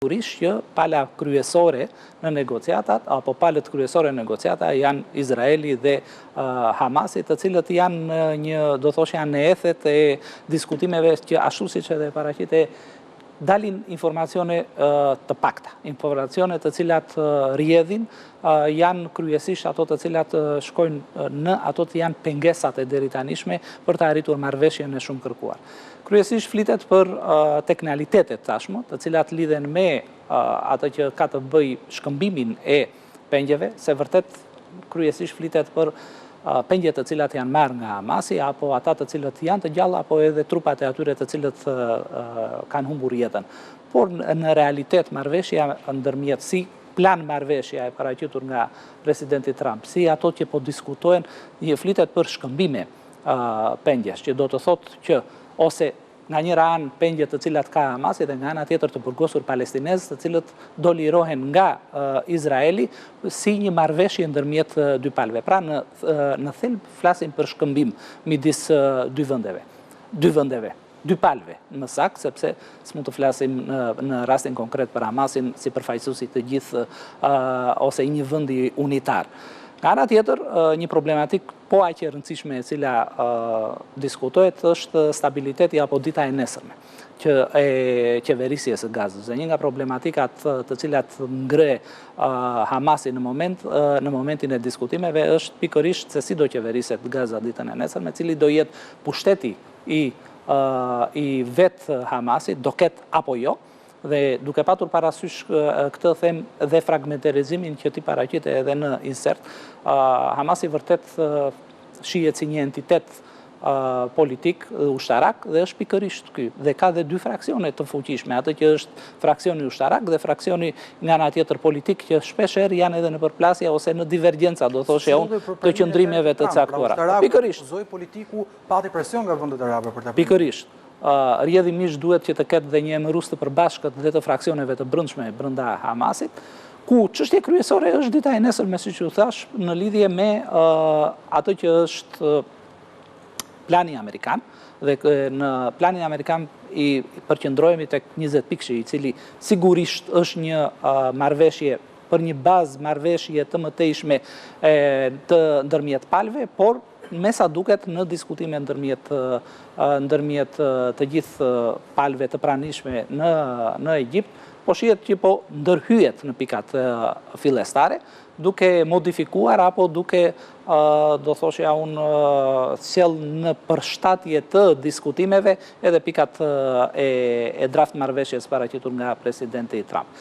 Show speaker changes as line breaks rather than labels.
Sigurisht që pala kryesore në negociatat, apo palët kryesore në negociata janë Izraeli dhe Hamasi, të cilët janë janë në ethet e diskutimeve që ashtu siç edhe paraqite dalin informacione të pakta, informacione të cilat rrjedhin, janë kryesisht ato të cilat shkojnë në ato të janë pengesat e deritanishme për të arritur marrëveshjen e shumë kërkuar. Kryesisht flitet për teknikalitetet tashmë, të cilat lidhen me atë që ka të bëj shkëmbimin e pengjeve, se vërtet kryesisht flitet për pengjet të cilat janë marrë nga Hamasi, apo ata të cilët janë të gjallë, apo edhe trupat e atyre të cilët kanë humbur jetën. Por në realitet marrëveshja ndërmjet si plan marrëveshja e paraqitur nga presidenti Trump, si ato që po diskutohen, flitet për shkëmbime pengjesh, që do të thotë që ose nga njëra anë pengje të cilat ka Hamasi dhe nga ana tjetër të burgosur palestinezë të cilët do lirohen nga Izraeli si një marrëveshje ndërmjet dy palëve. Pra në thelb flasim për shkëmbim midis dy vendeve, dy palëve më saktë, sepse s'mund të flasim në rastin konkret për Hamasin si përfaqësuesi të gjithë ose një vendi unitar. Nga ana tjetër, një problematik po aq e rëndësishme e cila diskutohet është stabiliteti apo dita e nesërme e qeverisjes së Gazës. Dhe një nga problematikat të cilat ngre Hamasi në momentin e diskutimeve është pikërisht se si do qeveriset Gaza ditën e nesërme, cili do jetë pushteti i vetë Hamasit, do ketë apo jo. Dhe duke patur parasysh këtë them dhe fragmentarizimin që ti paraqite edhe në insert, Hamasi vërtet shihet si një entitet politik dhe ushtarak dhe është pikërisht ky. Dhe ka dhe dy fraksione të fuqishme, atë që është fraksioni ushtarak dhe fraksioni nga ana tjetër politik që shpeshherë janë edhe në përplasje ose në divergjenca, do thoshë unë, të qëndrimeve të caktuara. Pikërisht.
Zoj politiku pati presion nga vendet arabe për ta.
Pikërisht. Rrjedhimisht duhet që të ketë dhe një emërues të përbashkët dhe të fraksioneve të brendshme brenda Hamasit, ku çështja kryesore është dita e nesërme, siç u thash, në lidhje me atë që është plani amerikan, dhe në planin amerikan i përqendrohemi tek 20 pikësh, i cili sigurisht është një marrëveshje për një bazë marrëveshje të mëtejshme të ndërmjet palëve, por me sa duket në diskutime ndërmjet të gjithë palëve të pranishme në Egjipt, po shihet që po ndërhyjet në pikat fillestare, duke modifikuar apo duke, do thoshja unë, sjell në përshtatje të diskutimeve edhe pikat e draft marrëveshjes paraqitur nga presidenti Trump.